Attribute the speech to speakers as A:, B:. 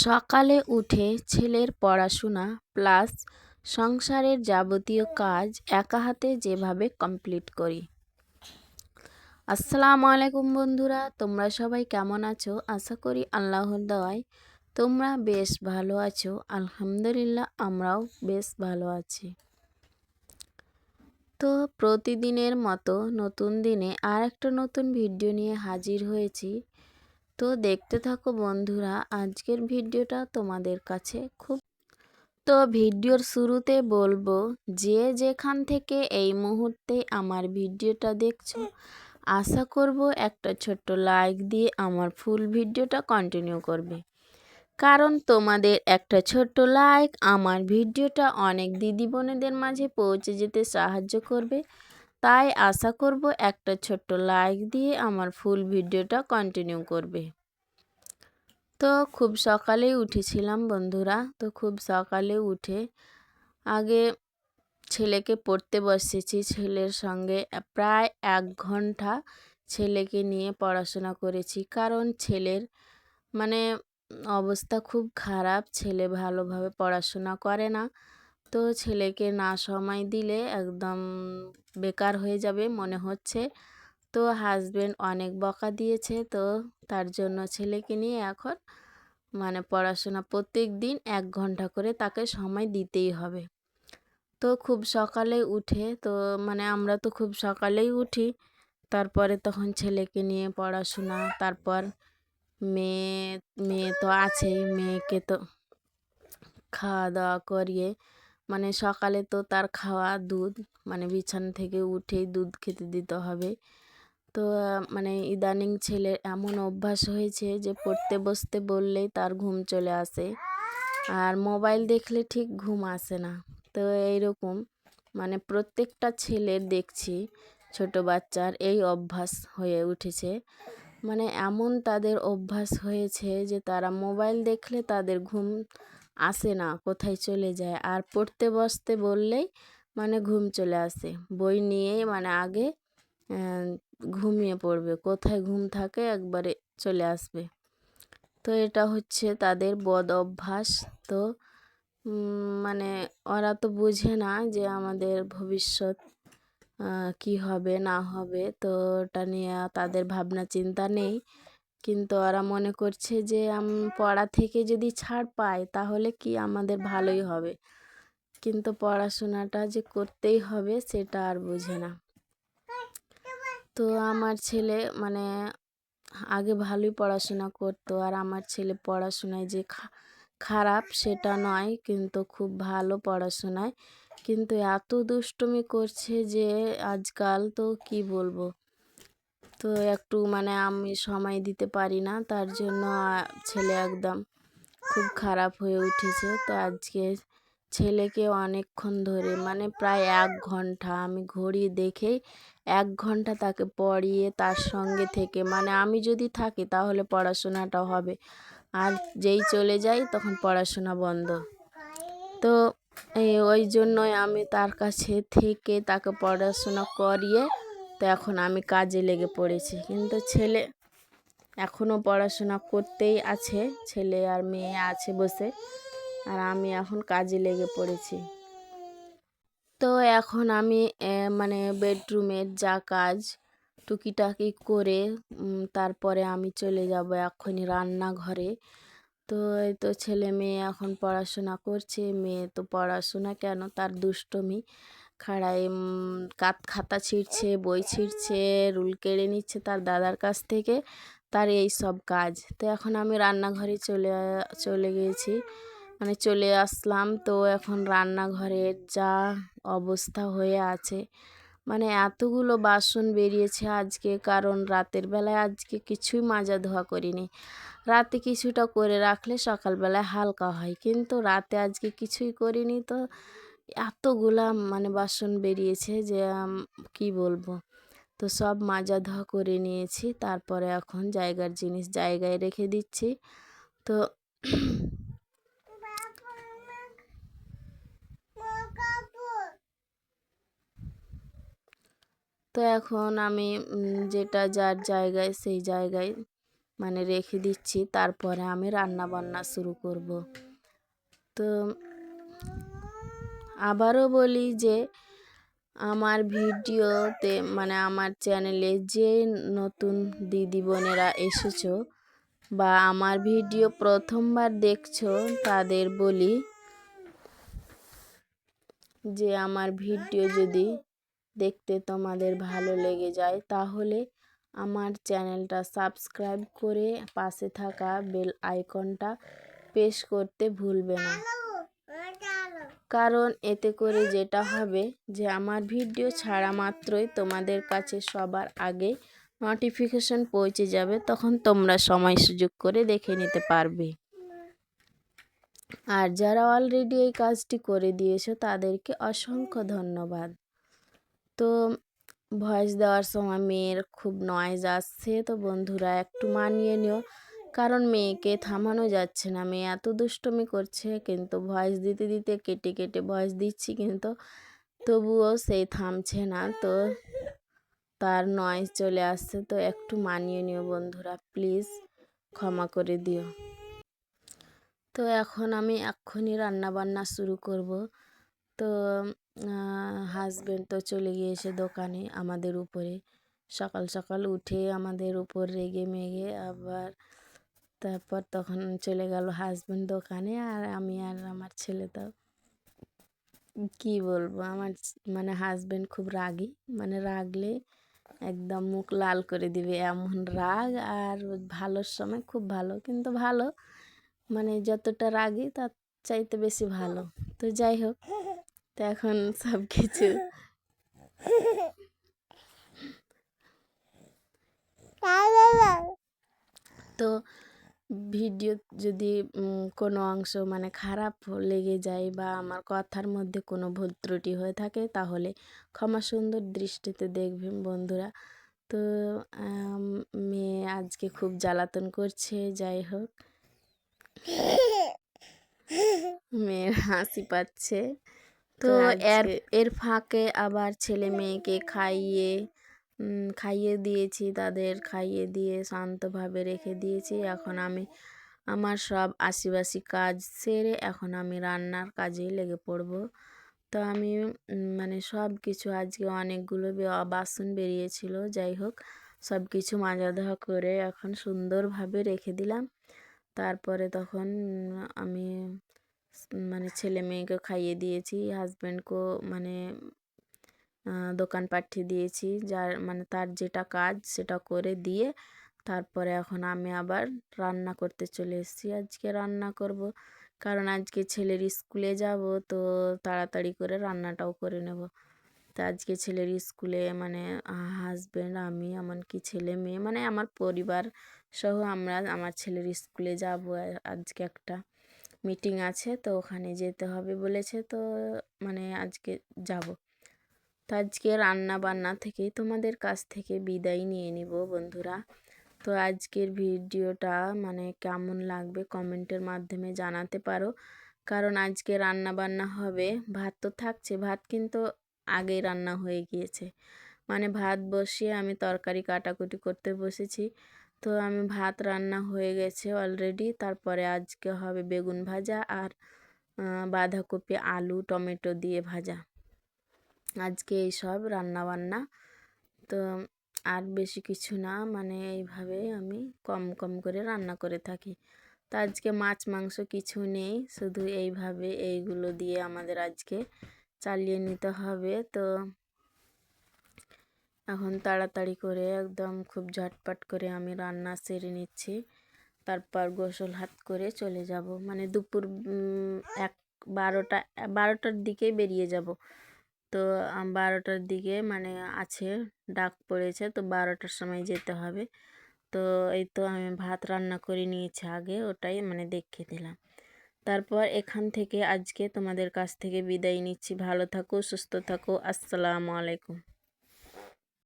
A: সকালে উঠে ছেলের পড়াশোনা প্লাস সংসারের যাবতীয় কাজ একা হাতে যেভাবে কমপ্লিট করি। আসসালামু আলাইকুম বন্ধুরা, তোমরা সবাই কেমন আছো? আশা করি আল্লাহর দয়ায় তোমরা বেশ ভালো আছো। আলহামদুলিল্লাহ, আমরাও বেশ ভালো আছি। তো প্রতিদিনের মতো নতুন দিনে আর একটা নতুন ভিডিও নিয়ে হাজির হয়েছি। তো দেখতে থাকো বন্ধুরা, আজকের ভিডিওটা তোমাদের কাছে তো ভিডিওর শুরুতে বলবো, যে যেখান থেকে এই মুহূর্তে আমার ভিডিওটা দেখছো, আশা করব একটা ছোট্ট লাইক দিয়ে আমার ফুল ভিডিওটা কন্টিনিউ করবে। কারণ তোমাদের একটা ছোট্ট লাইক আমার ভিডিওটা অনেক দিদি বোনেদের মাঝে পৌঁছে যেতে সাহায্য করবে। তাই আশা করব একটা ছোট্ট লাইক দিয়ে আমার ফুল ভিডিওটা কন্টিনিউ করবে। তো খুব সকালেই উঠেছিলাম বন্ধুরা। তো খুব সকালে উঠে আগে ছেলেকে পড়তে বসেছি। ছেলের সঙ্গে প্রায় 1 ঘন্টা ছেলেকে নিয়ে পড়াশোনা করেছি। কারণ ছেলের মানে অবস্থা খুব খারাপ, ছেলে ভালোভাবে পড়াশোনা করে না। তো ছেলেকে না সময় দিলে একদম বেকার হয়ে যাবে মনে হচ্ছে। তো হাজবেন্ড অনেক বকা দিয়েছে, তো তার জন্য ছেলেকে নিয়ে এখন পড়াশোনা প্রত্যেক দিন 1 ঘন্টা করে তাকে সময় দিতেই হবে। তো খুব সকালে উঠে তো আমরা তো খুব সকালেই উঠি। তারপরে তখন ছেলেকে নিয়ে পড়াশোনা, তারপর মেয়ে মেয়ে তো আছেই, মেয়েকে তো খাওয়া দাওয়া করিয়ে সকালে তো তার খাওয়া দুধ, বিছানা থেকে উঠেই দুধ খেতে দিতে হবে। তো ইদানিং ছেলের এমন অভ্যাস হয়েছে যে পড়তে বসতে বললেই তার ঘুম চলে আসে, আর মোবাইল দেখলে ঠিক ঘুম আসে না। তো এইরকম প্রত্যেকটা ছেলের দেখছি, ছোট বাচ্চার এই অভ্যাস হয়ে উঠেছে। এমন তাদের অভ্যাস হয়েছে যে তারা মোবাইল দেখলে তাদের ঘুম আসে না, কোথায় চলে যায়। আর পড়তে বসতে বললেই ঘুম চলে আসে। বই নিয়েই আগে ঘুমিয়ে পড়বে, কোথায় ঘুম থাকে একবারে চলে আসবে। তো এটা হচ্ছে তাদের বদ অভ্যাস। তো ওরা তো বুঝে না যে আমাদের ভবিষ্যৎ কি হবে না হবে, তো ওটা নিয়ে তাদের ভাবনা চিন্তা নেই। কিন্তু ওরা মনে করছে যে পড়া থেকে যদি ছাড় পায় তাহলে কি আমাদের ভালোই হবে, কিন্তু পড়াশোনাটা যে করতেই হবে সেটা আর বোঝে না। তো আমার ছেলে আগে ভালোই পড়াশোনা করতো, আর আমার ছেলে পড়াশোনায় যে খারাপ সেটা নয়, কিন্তু খুব ভালো পড়াশোনায়, কিন্তু এত দুষ্টুমি করছে যে আজকাল তো কি বলবো। তো একটু আমি সময় দিতে পারি না, তার জন্য ছেলে একদম খুব খারাপ হয়ে উঠেছে। তো আজকে ছেলেকে অনেকক্ষণ ধরে প্রায় 1 ঘন্টা আমি ঘড়ি দেখেই 1 ঘন্টা তাকে পড়িয়ে তার সঙ্গে থেকে আমি যদি থাকি তাহলে পড়াশোনাটা হবে, আর যেই চলে যাই তখন পড়াশোনা বন্ধ। তো ওই জন্যই আমি তার কাছে থেকে তাকে পড়াশোনা করিয়ে তো এখন আমি কাজে লেগে পড়েছি। কিন্তু ছেলে এখনও পড়াশোনা করতেই আছে, ছেলে আর মেয়ে আছে বসে, আর আমি এখন কাজে লেগে পড়েছি। তো এখন আমি বেডরুমের যা কাজ টুকিটাকি করে তারপরে আমি চলে যাব এখনই রান্নাঘরে। তো এই তো ছেলে মেয়ে এখন পড়াশোনা করছে। মেয়ে তো পড়াশোনা কেন, তার দুষ্টুমি খাড়ায় খাতা ছিঁড়ছে, বই ছিঁড়ছে, রুল কেড়ে নিচ্ছে তার দাদার কাছ থেকে, তার এই সব কাজ। তো এখন আমি রান্নাঘরে চলে গিয়েছি, চলে আসলাম। তো এখন রান্নাঘরের যা অবস্থা হয়ে আছে, এতগুলো বাসন বেরিয়েছে আজকে, কারণ রাতের বেলায় আজকে কিছুই মাজা ধোয়া করিনি। রাতে কিছুটা করে রাখলে সকালবেলায় হালকা হয়, কিন্তু রাতে আজকে কিছুই করিনি। তো এতগুলা বাসন বেরিয়েছে যে কি বলবো। তো সব মাজা ধোয়া করে নিয়েছি, তারপরে এখন জায়গার জিনিস জায়গায় রেখে দিচ্ছি। তো তো এখন আমি যেটা যার জায়গায় সেই জায়গায় মানে রেখে দিচ্ছি, তারপরে আমি রান্না বান্না শুরু করব। তো আবারও বলি যে আমার ভিডিওতে মানে আমার চ্যানেলে যে নতুন দিদি বোনেরা এসেছো বা আমার ভিডিও প্রথমবার দেখছো তাদের বলি যে আমার ভিডিও যদি দেখতে তোমাদের ভালো লেগে যায় তাহলে আমার চ্যানেলটা সাবস্ক্রাইব করে পাশে থাকা বেল আইকনটা প্রেস করতে ভুলবে না। কারণ এতে করে যেটা হবে যে আমার ভিডিও ছাড়া মাত্রই তোমাদের কাছে সবার আগে নোটিফিকেশন পৌঁছে যাবে, তখন তোমরা সময় সুযোগ করে দেখে নিতে পারবে। আর যারা অলরেডি এই কাজটি করে দিয়েছো তাদেরকে অসংখ্য ধন্যবাদ। তো ভয়েস দেওয়ার সময় মেয়ের খুব নয়েজ আসছে, তো বন্ধুরা একটু মানিয়ে নিও, কারণ মেয়েকে থামানো যাচ্ছে না, মেয়ে এত দুষ্টুমি করছে। কিন্তু ভয়েস দিতে দিতে কেটে কেটে ভয়েস দিচ্ছি, কিন্তু তবুও সেই থামছে না, তো তার নয়েজ চলে আসছে। তো একটু মানিয়ে নিও বন্ধুরা, প্লিজ ক্ষমা করে দিও। তো এখন আমি এক্ষুনি রান্নাবান্না শুরু করব। তো হাজবেন্ড তো চলে গিয়েছে দোকানে আমাদের উপরে, সকাল সকাল উঠে আমাদের উপর রেগে মেগে আবার তারপর তখন চলে গেল হাজবেন্ড দোকানে। আর আমি আর আমার ছেলে তো কি বলবো, আমার মানে হাজবেন্ড খুব রাগী, মানে রাগলে একদম মুখ লাল করে দিবে এমন রাগ। আর ভালোর সময় খুব ভালো, কিন্তু ভালো মানে যতটা রাগী তার চাইতে বেশি ভালো। তো যাই হোক, তো এখন সব কিছু তো ভিডিও যদি কোনো অংশ মানে খারাপ লেগে যায় বা আমার কথার মধ্যে কোনো ভুল ত্রুটি হয়ে থাকে তাহলে ক্ষমা সুন্দর দৃষ্টিতে দেখবেন বন্ধুরা। তো মেয়ে আজকে খুব জ্বালাতন করছে। যাই হোক, মেয়ের হাসি পাচ্ছে। তো এর ফাঁকে আবার ছেলে মেয়েকে খাইয়ে দিয়েছি, তাদের খাইয়ে দিয়ে শান্তভাবে রেখে দিয়েছি। এখন আমি আমার সব আশিবাসি কাজ সেরে এখন আমি রান্নার কাজেই লেগে পড়ব। তো আমি মানে সব কিছু আজকে অনেকগুলো বাসন বেরিয়েছিল, যাই হোক সব কিছু মাজা ধোয়া করে এখন সুন্দরভাবে রেখে দিলাম। তারপরে তখন আমি মানে ছেলে মেয়েকে খাইয়ে দিয়েছি, হাজব্যান্ডকেও মানে দোকান পাঠিয়ে দিয়েছি, যার মানে তার যেটা কাজ সেটা করে দিয়ে তারপরে এখন আমি আবার রান্না করতে চলে এসেছি। আজকে রান্না করব, কারণ আজকে ছেলের স্কুলে যাব, তো তাড়াতাড়ি করে রান্নাটাও করে নেব। তো আজকে ছেলের স্কুলে মানে হাজব্যান্ড, আমি, এমনকি ছেলে মেয়ে মানে আমার পরিবার সহ আমরা আমার ছেলের স্কুলে যাব। আজকে একটা মিটিং আছে, তো ওখানে যেতে হবে বলেছে, তো মানে আজকে যাব। তো আজকে রান্না বান্না থেকেই তোমাদের কাছ থেকে বিদায় নিয়ে নিব বন্ধুরা। তো আজকের ভিডিওটা মানে কেমন লাগবে কমেন্টের মাধ্যমে জানাতে পারো, কারণ আজকে রান্না বান্না হবে। ভাত তো থাকছে, ভাত কিন্তু আগেই রান্না হয়ে গিয়েছে, মানে ভাত বসিয়ে আমি তরকারি কাটাকুটি করতে বসেছি। তো আমি ভাত রান্না হয়ে গেছে অলরেডি। তারপরে আজকে হবে বেগুন ভাজা আর বাঁধাকপি আলু টমেটো দিয়ে ভাজা, আজকে এইসব রান্না বান্না। তো আর বেশি কিছু না, মানে এইভাবে আমি কম কম করে রান্না করে থাকি। তো আজকে মাছ মাংস কিছু নেই, শুধু এইভাবে এইগুলো দিয়ে আমাদের আজকে চালিয়ে নিতে হবে। তো এখন তাড়াতাড়ি করে একদম খুব ঝটপট করে আমি রান্না সেরে নিচ্ছি, তারপর গোসল হাত করে চলে যাব, মানে দুপুর 12টার দিকেই বেরিয়ে যাব। তো 12টার দিকে মানে আছে ডাক পড়েছে, তো 12টার সময় যেতে হবে। তো এই তো আমি ভাত রান্না করে নিয়েছি আগে, ওটাই মানে দেখিয়ে দিলাম। তারপর এখান থেকে আজকে তোমাদের কাছ থেকে বিদায় নিচ্ছি। ভালো থাকো, সুস্থ থাকো, আসসালামু আলাইকুম।